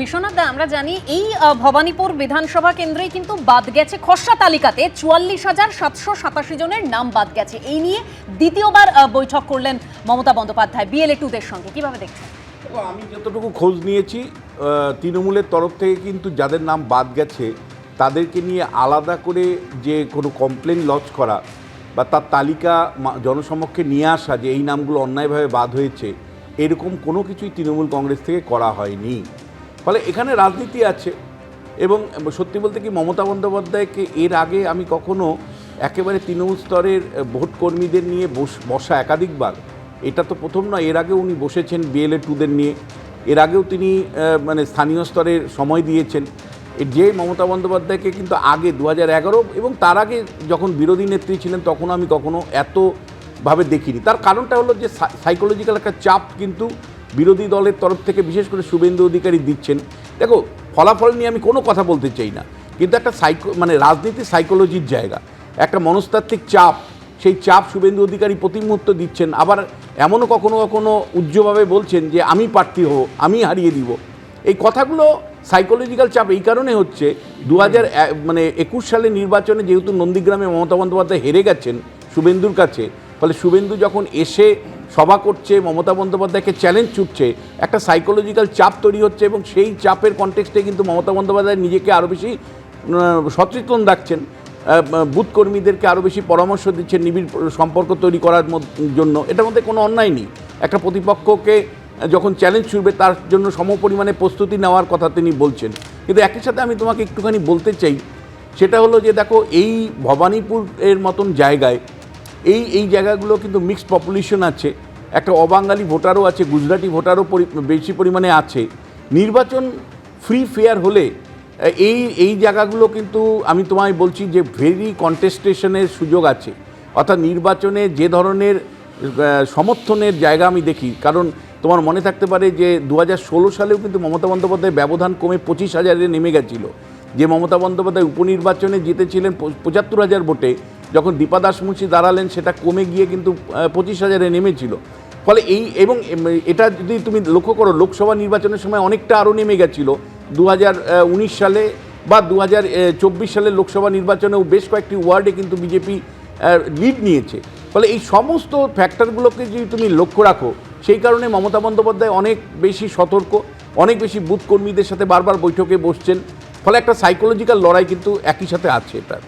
বিশ্বনাথ দা, আমরা জানি এই ভবানীপুর বিধানসভা কেন্দ্রেই কিন্তু বাদ গেছে খসড়া তালিকাতে ৪৪,৭৮৭ জনের নাম বাদ গেছে। এই নিয়ে দ্বিতীয়বার বৈঠক করলেন মমতা বন্দ্যোপাধ্যায় বিএলএ 2দের সঙ্গে, কিভাবে দেখছেন? আমি যতটুকু খোঁজ নিয়েছি, তৃণমূলের তরফ থেকে কিন্তু যাদের নাম বাদ গেছে তাদেরকে নিয়ে আলাদা করে যে কোনো কমপ্লেন লজ করা বা তার তালিকা জনসমক্ষে নিয়ে আসা যে এই নামগুলো অন্যায়ভাবে বাদ হয়েছে, এরকম কোনো কিছুই তৃণমূল কংগ্রেস থেকে করা হয়নি। ফলে এখানে রাজনীতি আছে। এবং সত্যি বলতে কি, মমতা বন্দ্যোপাধ্যায়কে এর আগে আমি কখনো একেবারে তৃণমূল স্তরের ভোট কর্মীদের নিয়ে বসা একাধিকবার, এটা তো প্রথম নয়, এর আগে উনি বসেছেন বিএলএ 2দের নিয়ে, এর আগেও তিনি স্থানীয় স্তরের সময় দিয়েছেন। যে মমতা বন্দ্যোপাধ্যায়কে কিন্তু আগে 2011 এবং তার আগে যখন বিরোধী নেত্রী ছিলেন তখন আমি কখনো এতভাবে দেখিনি। তার কারণটা হলো যে সাইকোলজিক্যাল একটা চাপ কিন্তু বিরোধী দলের তরফ থেকে বিশেষ করে শুভেন্দু অধিকারী দিচ্ছেন। দেখো, ফলাফল নিয়ে আমি কোনো কথা বলতে চাই না, কিন্তু একটা রাজনীতি সাইকোলজির জায়গা, একটা মনস্তাত্ত্বিক চাপ, সেই চাপ শুভেন্দু অধিকারী প্রতি মুহূর্ত দিচ্ছেন। আবার এমনও কখনো কখনো উজ্জ্বলভাবে বলছেন যে আমি প্রার্থী হব, আমি হারিয়ে দিব। এই কথাগুলো সাইকোলজিক্যাল চাপ এই কারণে হচ্ছে 2021 সালের নির্বাচনে যেহেতু নন্দীগ্রামে মমতা বন্দ্যোপাধ্যায় হেরে গেছেন শুভেন্দুর কাছে, ফলে শুভেন্দু যখন এসে সভা করছে, মমতা বন্দ্যোপাধ্যায়কে চ্যালেঞ্জ ছুটছে, একটা সাইকোলজিক্যাল চাপ তৈরি হচ্ছে এবং সেই চাপের কনটেক্সটে কিন্তু মমতা বন্দ্যোপাধ্যায় নিজেকে আরও বেশি সচেতন রাখছেন, বুথ কর্মীদেরকে আরও বেশি পরামর্শ দিচ্ছেন নিবিড় সম্পর্ক তৈরি করার জন্য। এটার মধ্যে কোনো অন্যায় নেই। একটা প্রতিপক্ষকে যখন চ্যালেঞ্জ ছুড়বে তার জন্য সমপরিমাণে প্রস্তুতি নেওয়ার কথা তিনি বলছেন। কিন্তু একই সাথে আমি তোমাকে একটুখানি বলতে চাই, সেটা হলো যে দেখো, এই ভবানীপুর এর মতন জায়গায় এই জায়গাগুলো কিন্তু মিক্সড পপুলেশন আছে, একটা অবাঙালি ভোটারও আছে, গুজরাটি ভোটারও বেশি পরিমাণে আছে। নির্বাচন ফ্রি ফেয়ার হলে এই জায়গাগুলো কিন্তু আমি তোমায় বলছি যে ভেরি কন্টেস্টেশনের সুযোগ আছে। অর্থাৎ নির্বাচনে যে ধরনের সমর্থনের জায়গা আমি দেখি, কারণ তোমার মনে থাকতে পারে যে 2016 সালেও কিন্তু মমতা বন্দ্যোপাধ্যায় ব্যবধান কমে 25,000-এ নেমে গেছিল। যে মমতা বন্দ্যোপাধ্যায় উপনির্বাচনে জিতেছিলেন 75,000 ভোটে, যখন দীপা দাস মুন্সি দাঁড়ালেন সেটা কমে গিয়ে কিন্তু 25,000-এ নেমেছিল। ফলে এবং এটা যদি তুমি লক্ষ্য করো, লোকসভা নির্বাচনের সময় অনেকটা আরও নেমে গেছিলো 2019 সালে বা 2024 সালের লোকসভা নির্বাচনেও বেশ কয়েকটি ওয়ার্ডে কিন্তু বিজেপি লিড নিয়েছে। ফলে এই সমস্ত ফ্যাক্টরগুলোকে যদি তুমি লক্ষ্য রাখো, সেই কারণে মমতা বন্দ্যোপাধ্যায় অনেক বেশি সতর্ক, অনেক বেশি বুথ কর্মীদের সাথে বারবার বৈঠকে বসছেন। ফলে একটা সাইকোলজিক্যাল লড়াই কিন্তু একই সাথে আছে। এটা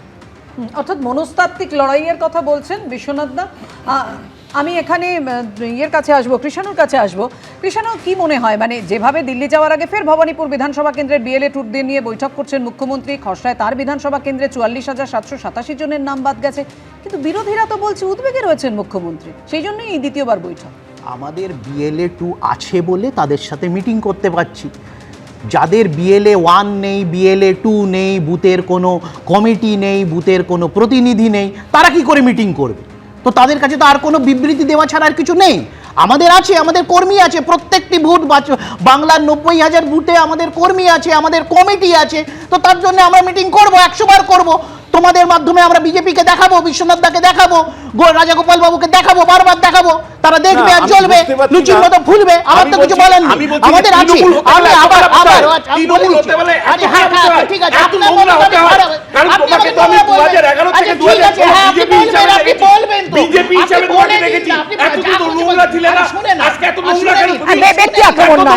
অর্থাৎ মনস্তাত্ত্বিক লড়াইয়ের কথা বলছেন বিশ্বনাথ দা। আমি এখানে ইয়ের কাছে আসবো, কৃষাণুর কাছে আসবো। কৃষাণু, কি মনে হয়, মানে যেভাবে দিল্লি যাওয়ার আগে ফের ভবানীপুর বিধানসভা কেন্দ্রের বিএলএ 2দের নিয়ে বৈঠক করছেন মুখ্যমন্ত্রী, খসড়ায় তার বিধানসভা কেন্দ্রে 44,787 জনের নাম বাদ গেছে, কিন্তু বিরোধীরা তো বলছে উদ্বেগে রয়েছেন মুখ্যমন্ত্রী, সেই জন্যই এই দ্বিতীয়বার বৈঠক। আমাদের বিএলএ 2 আছে বলে তাদের সাথে মিটিং করতে পারছি। যাদের বিএলএ 1 নেই, বিএলএ 2 নেই, বুথের কোনো কমিটি নেই, বুথের কোনো প্রতিনিধি নেই, তারা কি করে মিটিং করবে? তো তাদের কাছে তো আর কোনো বিবৃতি দেওয়া ছাড়া আর কিছু নেই। আমাদের আছে, আমাদের কর্মী আছে, প্রত্যেকটি বুথ বাংলার 90,000 বুথে আমাদের কর্মী আছে, আমাদের কমিটি আছে। তো তার জন্য আমরা মিটিং করব, 100 বার করব। তোমাদের মাধ্যমে আমরা বিজেপিকে দেখাবো, বিশ্বনাথ দাকে দেখাবো, রাজাগোপাল বাবুকে দেখাবো, বারবার দেখাবো, তারা দেখবে আর চলবে, লুচির মতো ফুলবে। আমার তো কিছু বলেন না, আমাদের আছে। আমি আবার আমি বলে দিচ্ছি, ঠিক আছে, আপনি বলবেন তো, বিজেপি হিসেবে তোমাকে দেখেছি, এতটুকু নোংরা ছিলে না, আজকে এত নোংরা কেন? ব্যক্তি আক্রমণ না,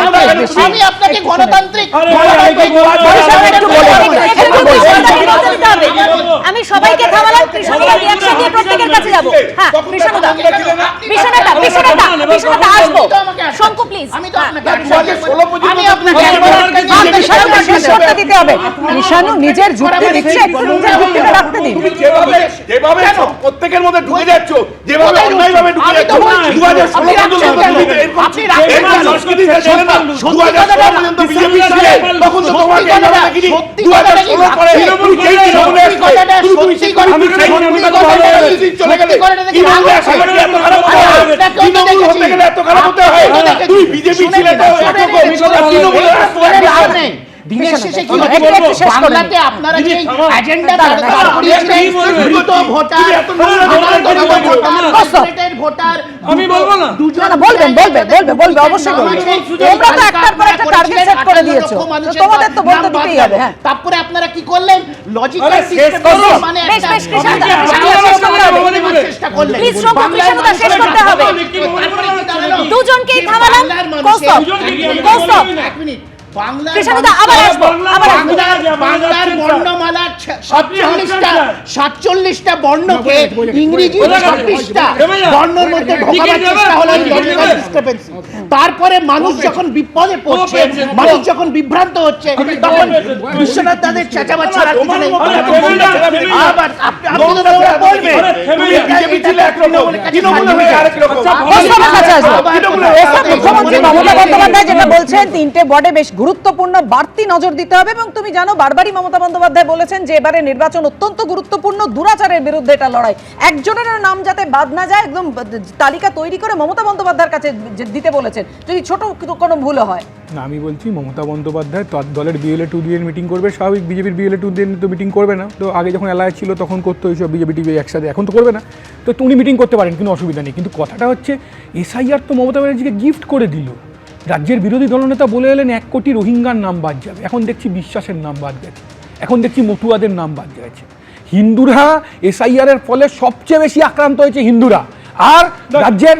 আমি আপনাকে গণতান্ত্রিক আমি সবাইকে থামালাম, কৃষকরা রিঅ্যাকশন দিয়ে প্রত্যেকের কাছে যাব। হ্যাঁ, কৃষকদা আসবো, শঙ্কু প্লিজ। আমি তো আপনাকে 2016 পর্যন্ত আমি আপনাকে কৃষককে দিতে হবে। কৃষাণু নিজের যুক্তি দিচ্ছে, নিজের যুক্তিটা রাখতে দিন। যেভাবে প্রত্যেকের মধ্যে ঢুকে যাচ্ছ, যেভাবে অন্যায়ভাবে ঢুকে যাচ্ছ, 2016 পর্যন্ত এই সংস্কৃতি ছিল না, 2016 পর্যন্ত বিজেপি ছিল, তখন তো তোমাকে এইভাবে দেখিনি। 2016 পরে যেই সামনে আসছে, তুমি সেই আমি চলে গেলে কি বলবে? সবাই এত খারাপ হতে হয়, তৃণমূল হতে গেলে এত খারাপ হতে হয়? তুই বিজেপি ছিলে তো এত কম, তৃণমূলের দিনের কৃষ্ণ, শেষে কি একটু হচ্ছে? একটু শেষ করে বাংলাতে নিন। আপনারা যে দিদি, থামো। এজেন্ডা দাঁড়ান, দাঁড় করিয়েছেন, কি বলবেন? দ্রুত ভোটার, দিদি, এত নোংরা আমার কথা দ্রুত বলবেন ভোটার, না। কর্পোরেটের ভোটার, আমি দুটো- বলবো না। দুজন না, না, বলবেন, জায়গায় বলবেন, বলবেন, অবশ্যই নাম বলবেন। আছে, তোমরা তো এই একটার পর একটা তালিকা টার্গেট সেট করে 58 দিয়েছো। লক্ষ মানুষের তোমাদের তো বলতে নাম বাদ দিতেই গেল। হবে, হ্যাঁ। তারপরে আপনারা কি করলেন? লজিক্যাল আরে শেষ করো। মানে বেশ, একটা বেশ, কৃষ্ণ আপনি কি দা, আগে শেষ বলো, করতে হবে। বলে বলে। চেষ্টা করলেন। Please, শোনো, বাংলার কৃষ্ণ দা, শেষ মানুষের করতে হবে। তারপরে কি দাঁড়ালো? দুজনকেই যে থামালাম। বাংলার মানুষের- কৌস্তব, কৌস্তব। এক মিনিট। বাংলার কৃষ্ণ দা, আবার মানুষের- আসবো, আবার আসবো। বাংলার বর্ণমালার 47টা বর্ণকে ইংরেজি বলে গেছে। 26টা দেবে না। বর্ণের মধ্যে ঢোকাবার দেবে, চেষ্টা হলো দেবে। Logical discrepancy. তারপরে মানুষ যখন বিপদে পড়ছে, পেয়েছে। মানুষ যখন বিভ্রান্ত হচ্ছে, তখন বিশ্বনাথ দাদের চেঁচাবার ছাড়া কিছু নেই। আরে থেমে না, থেমে না। আবার আপনি তো ওরা বলবেন। আরে থেমে না, বিজেপি ছিল তৃণমূলের কাছে আচ্ছা, কৌস্তবের কাছে আসবো। তৃণমূলের কৌস্তব, কাছে মুখ্যমন্ত্রী মমতা বন্দ্যোপাধ্যায় যেটা বলছেন, 3টে ওয়ার্ডে বেশ গুরুত্বপূর্ণ বাড়তি নজর দিতে হবে, এবং তুমি জানো বারবারই মমতা বন্দ্যোপাধ্যায় বলেছেন যে এবারে নির্বাচন অত্যন্ত গুরুত্বপূর্ণ, দুরাচারের বিরুদ্ধে এটা লড়াই। একজনের নাম যাতে বাদ না যায়, একদম তালিকা তৈরি করে মমতা বন্দ্যোপাধ্যায়ের কাছে দিতে বলেছেন, যদি ছোট কোনো ভুল হয়। না, আমি বলছি মমতা বন্দ্যোপাধ্যায় তার দলের বিএলএ 2 দিয়ে মিটিং করবে, স্বাভাবিক। বিজেপির বিএলএ 2 দিয়ে তো মিটিং করবে না, তো আগে যখন এলাকায় ছিল তখন করতো এইসব বিজেপি টিভি একসাথে, এখন তো করবে না। তো উনি মিটিং করতে পারেন, কিন্তু অসুবিধা নেই। কিন্তু কথাটা হচ্ছে এসআইআর তো মমতা ব্যানার্জিকে গিফট করে দিল। রাজ্যের বিরোধী দলনেতা বলে এলেন 1 কোটি রোহিঙ্গার নাম বাদ যাবে, এখন দেখছি বিশ্বাসের নাম বাদ গেছে, এখন দেখছি মতুয়াদের নাম বাদ গেছে। হিন্দুরা এসআইআরের ফলে সবচেয়ে বেশি আক্রান্ত হয়েছে হিন্দুরা। আর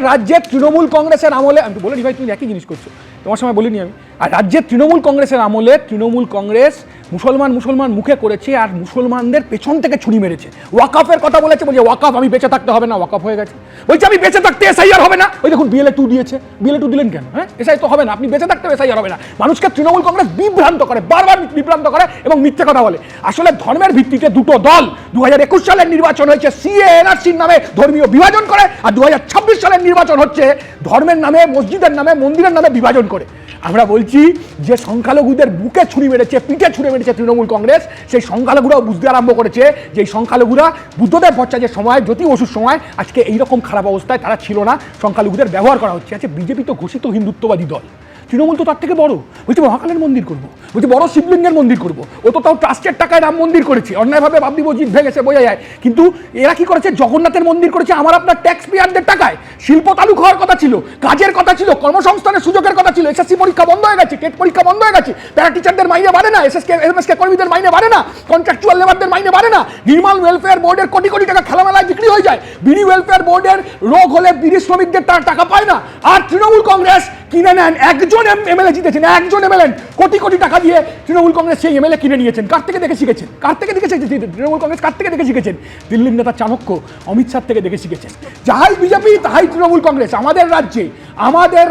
রাজ্যের তৃণমূল কংগ্রেসের আমলে, আমি তো বলিনি ভাই, তুমি একই জিনিস করছো, তোমার সময় বলিনি আমি। আর রাজ্যের তৃণমূল কংগ্রেসের আমলে তৃণমূল কংগ্রেস মুসলমান মুখে করেছে, আর মুসলমানদের পেছন থেকে ছুরি মেরেছে। ওয়াকাফের কথা বলেছে, বলছে ওয়াকাফ আমি বেঁচে থাকতে হবে না, ওয়াকাফ হয়ে গেছে। বলছে আমি বেঁচে থাকতে এসআইআর হবে না। ওই দেখুন বিএলএ 2 দিয়েছে, বিএলএ 2 দিলেন কেন? হ্যাঁ, এসআই তো হবে না, আপনি বেঁচে থাকতে এসআইআর হবে না। মানুষকে তৃণমূল কংগ্রেস বিভ্রান্ত করে, বারবার বিভ্রান্ত করে এবং মিথ্যে কথা বলে। আসলে ধর্মের ভিত্তিতে দুটো দল 2021 সালের নির্বাচন হয়েছে সিএ এনআরসির নামে ধর্মীয় বিভাজন করে, আর 2026 সালের নির্বাচন হচ্ছে ধর্মের নামে, মসজিদের নামে, মন্দিরের নামে বিভাজন করে। আমরা বলছি যে সংখ্যালঘুদের বুকে ছুরি মেরেছে, পিঠে ছুরি মেরেছে তৃণমূল কংগ্রেস, সেই সংখ্যালঘুরাও বুঝতে আরম্ভ করেছে যে এই সংখ্যালঘুরা বুদ্ধদেব ভট্টাচার্যের সময়, জ্যোতি বসুর সময় আজকে এইরকম খারাপ অবস্থায় তারা ছিল না, সংখ্যালঘুদের ব্যবহার করা হচ্ছে। আচ্ছা, বিজেপি তো ঘোষিত হিন্দুত্ববাদী দল, তৃণমূল তো তার থেকে বড়। বলছে মহাকালের মন্দির করবো, বলছে বড় শিবলিঙ্গের মন্দির করবো। ও তো তাও ট্রাস্টের টাকায় রাম মন্দির করেছে, অন্যায়ভাবে বাবরি মসজিদ ভেঙেছে, বোঝা যায়। কিন্তু এরা কি করেছে? জগন্নাথের মন্দির করেছে আমার আপনার ট্যাক্স পেয়ারদের টাকায়। শিল্প তালু খাওয়ার কথা ছিল, কাজের কথা ছিল, কর্মসংস্থানের সুযোগের কথা ছিল। এসএসসি পরীক্ষা বন্ধ হয়ে গেছে, টেট পরীক্ষা বন্ধ হয়ে গেছে, প্যারা টিচারদের মাইনে বাড়ে না, এমএসকে কর্মীদের মাইনে বাড়ে না, কন্ট্রাকচুয়াল লেবারদের মাইনে বাড়ে না, নির্মাল ওয়েলফেয়ার বোর্ডের কোটি কোটি টাকা খেলামেলায় বিক্রি হয়ে যায়, বিড়ি ওয়েলফেয়ার বোর্ডের রোগ হলে বিড়ি শ্রমিকদের টাকা পায় না। আর তৃণমূল কংগ্রেস কিনে নেন, একজন এমএলএ জিতেছেন, একজন এমএলএ কোটি কোটি টাকা দিয়ে তৃণমূল কংগ্রেস সেই এমএলএ কিনে নিয়েছেন। কার থেকে দেখে শিখেছেন? কার থেকে দেখে শিখেছেন? তৃণমূল কংগ্রেস কার থেকে দেখে শিখেছেন? দিল্লির নেতা চাণক্য অমিত শাহ থেকে দেখে শিখেছেন। যাহাই বিজেপি তাহাই তৃণমূল কংগ্রেস। আমাদের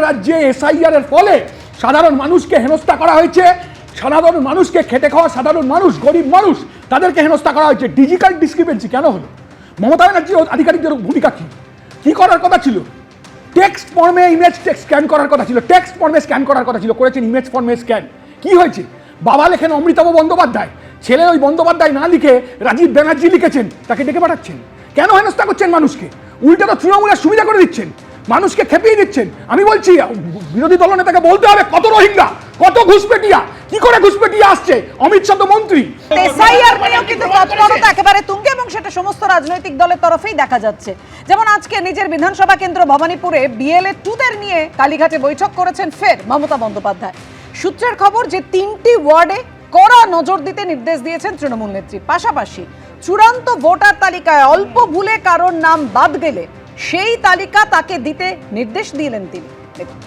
রাজ্যে এসআইআর এর ফলে সাধারণ মানুষকে হেনস্থা করা হয়েছে, সাধারণ মানুষকে খেটে খাওয়া সাধারণ মানুষ, গরিব মানুষ, তাদেরকে হেনস্থা করা হয়েছে। ডিজিটাল ডিসক্রিপেন্সি কেন হলো? মমতা ব্যানার্জির আধিকারিকদের ভূমিকা কি করার কথা ছিল? টেক্সট ফর্মে ইমেজ স্ক্যান করার কথা ছিল, টেক্সট ফর্মে স্ক্যান করার কথা ছিল, করেছেন ইমেজ ফর্মে স্ক্যান। কি হয়েছে? বাবা লেখেন অমৃতাভ বন্দ্যোপাধ্যায়, ছেলে ওই বন্দ্যোপাধ্যায় না লিখে রাজীব ব্যানার্জি লিখেছেন, তাকে ডেকে পাঠাচ্ছেন। কেন হেনস্থা করছেন মানুষকে? উল্টে তো তৃণমূলের সুবিধা করে দিচ্ছেন, মানুষকে খেপিয়ে দিচ্ছেন। আমি বলছি বিরোধী দলনেতাকে বলতে হবে কত রোহিঙ্গা, কত ঘুষপেটিয়া, কি করে ঘুষপেটিয়া আসছে। অমিত শাহ তো মন্ত্রী। এসআইআর নিয়েও কিন্তু তৎপরতা একেবারে তুঙ্গে, এবং সেটা সমস্ত রাজনৈতিক দলের তরফেই দেখা যাচ্ছে। যেমন আজকে নিজের বিধানসভা কেন্দ্র ভবানীপুরে বিএলএ 2 নিয়ে কালীঘাটে বৈঠক করেছেন ফের মমতা বন্দ্যোপাধ্যায়। সূত্রের খবর যে 3টি ওয়ার্ডে কড়া নজর দিতে নির্দেশ দিয়েছেন তৃণমূল নেত্রী। পাশাপাশি চূড়ান্ত ভোটার তালিকায় অল্প ভুলে কারোর নাম বাদ গেলে সেই তালিকা তাকে দিতে নির্দেশ দিলেন তিনি। দেখুন।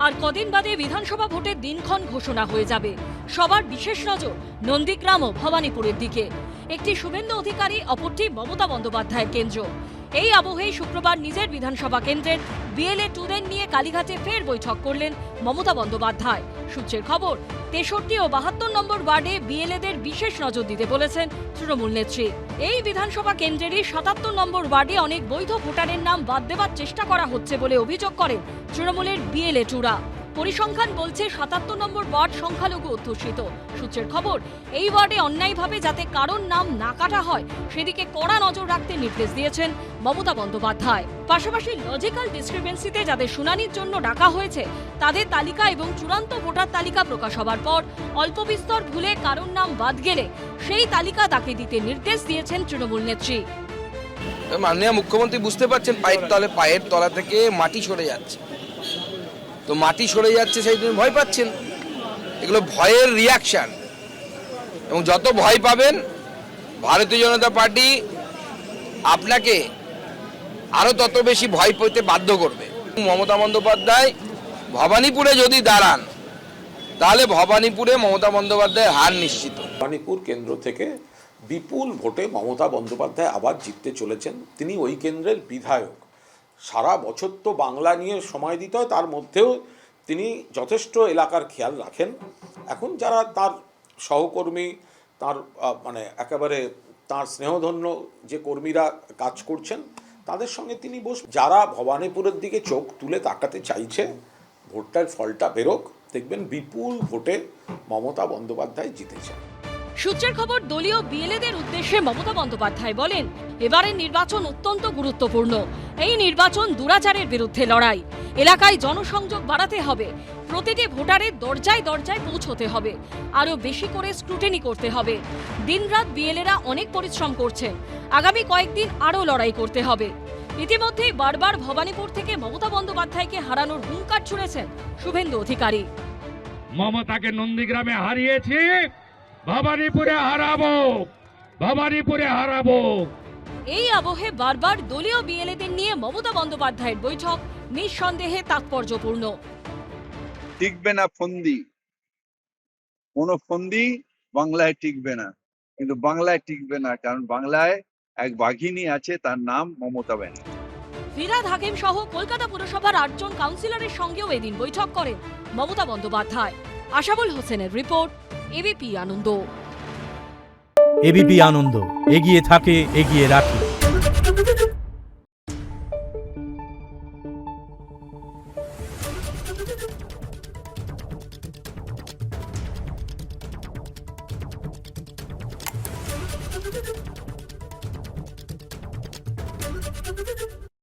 আর কদিন বাদে বিধানসভা ভোটের দিনক্ষণ ঘোষণা হয়ে যাবে। সবার বিশেষ নজর নন্দীগ্রাম ও ভবানীপুরের দিকে। একটি শুভেন্দু অধিকারী, অপরটি মমতা বন্দ্যোপাধ্যায়ের কেন্দ্র। এই আবহেই শুক্রবার নিজের বিধানসভা কেন্দ্রের বিএলএ 2 নিয়ে কালীঘাটে ফের বৈঠক করলেন মমতা বন্দ্যোপাধ্যায়। সূত্রের খবর 63 ও 72 নম্বর ওয়ার্ডে বিএলএদের বিশেষ নজর দিতে বলেছেন তৃণমূল নেত্রী। এই বিধানসভা কেন্দ্রেরই 77 নম্বর ওয়ার্ডে অনেক বৈধ ভোটারের নাম বাদ দেওয়ার চেষ্টা করা হচ্ছে বলে অভিযোগ করেন তৃণমূলের বিএলএ 2। পরিসংখ্যান বলছে ৭৭ নম্বর ওয়ার্ড সংখ্যালঘু অধ্যুষিত। সূত্রের খবর, এই ওয়ার্ডে অন্যায়ভাবে যাতে কারোর নাম না কাটা হয় সেদিকে কড়া নজর রাখতে নির্দেশ দিয়েছেন মমতা বন্দ্যোপাধ্যায়। পাশাপাশি লজিক্যাল ডিসক্রিপেন্সিতে যাদের শুনানির জন্য ডাকা হয়েছে তাদের তালিকা এবং চূড়ান্ত ভোটার তালিকা প্রকাশ হবার পর অল্প বিস্তর ভুলে কারোর নাম বাদ গেলে সেই তালিকা তাকে দিতে নির্দেশ দিয়েছেন তৃণমূল নেত্রী। মাননীয় মুখ্যমন্ত্রী বুঝতে পারছেন পায়ের তলা থেকে মাটি সরে যাচ্ছে, তো মাটি সরে যাচ্ছে সেই জন্য ভয় পাচ্ছেন। এগুলো ভয়ের রিয়াকশন, এবং যত ভয় পাবেন ভারতীয় জনতা পার্টি আপনাকে আরো তত বেশি ভয় পেতে বাধ্য করবে। মমতা বন্দ্যোপাধ্যায় ভবানীপুরে যদি দাঁড়ান তাহলে ভবানীপুরে মমতা বন্দ্যোপাধ্যায়ের হার নিশ্চিত। ভবানীপুর কেন্দ্র থেকে বিপুল ভোটে মমতা বন্দ্যোপাধ্যায় আবার জিততে চলেছেন। তিনি ওই কেন্দ্রের বিধায়ক। সারা বছর তো বাংলা নিয়ে সময় দিতে হয়, তার মধ্যেও তিনি যথেষ্ট এলাকার খেয়াল রাখেন। এখন যারা তার সহকর্মী, তার মানে একেবারে তার স্নেহধন্য যে কর্মীরা কাজ করছেন তাদের সঙ্গে তিনি যারা ভবানীপুরের দিকে চোখ তুলে তাকাতে চাইছে, ভোটটার ফলটা বেরোক, দেখবেন বিপুল ভোটে মমতা বন্দ্যোপাধ্যায় জিতেছেন। সূত্রের খবর, দলীয় বিএলএদের উদ্দেশ্যে মমতা বন্দ্যোপাধ্যায় বলেন, এবারের নির্বাচন অত্যন্ত গুরুত্বপূর্ণ। এই নির্বাচন দুরাচারের বিরুদ্ধে লড়াই। এলাকায় জনসংযোগ বাড়াতে হবে, প্রতিটি ভোটারের দরজায় দরজায় পৌঁছতে হবে, আরও বেশি করে স্ক্রুটিনি করতে হবে। দিনরাত বিএলএরা অনেক পরিশ্রম করছেন, আগামী কয়েকদিন আরও লড়াই করতে হবে। ইতিমধ্যেই বারবার ভবানীপুর থেকে মমতা বন্দ্যোপাধ্যায়কে হারানোর হুঙ্কার ছুড়েছেন শুভেন্দু অধিকারী। মমতাকে নন্দীগ্রামে হারিয়েছি, ভবানীপুরে হারাবো, ভবানীপুরে হারাবো। এই আবহে বারবার দলীয় বিএলএদের নিয়ে মমতা বন্দ্যোপাধ্যায়ের বৈঠক নিঃসন্দেহে তাৎপর্যপূর্ণ। টিকবে না ফন্দি, কোনো ফন্দি বাংলায় টিকবে না, কিন্তু বাংলায় টিকবে না কারণ বাংলায় এক বাঘিনী আছে, তার নাম মমতা ব্যানার্জি। ফিরহাদ হাকিম সহ কলকাতা পুরসভার 8 জন কাউন্সিলরের সঙ্গেও এদিন বৈঠক করেন মমতা বন্দ্যোপাধ্যায়। আশাবুল হোসেনের রিপোর্ট, এবিপি আনন্দ। এবিপি আনন্দ, এগিয়ে থাকে, এগিয়ে রাখে।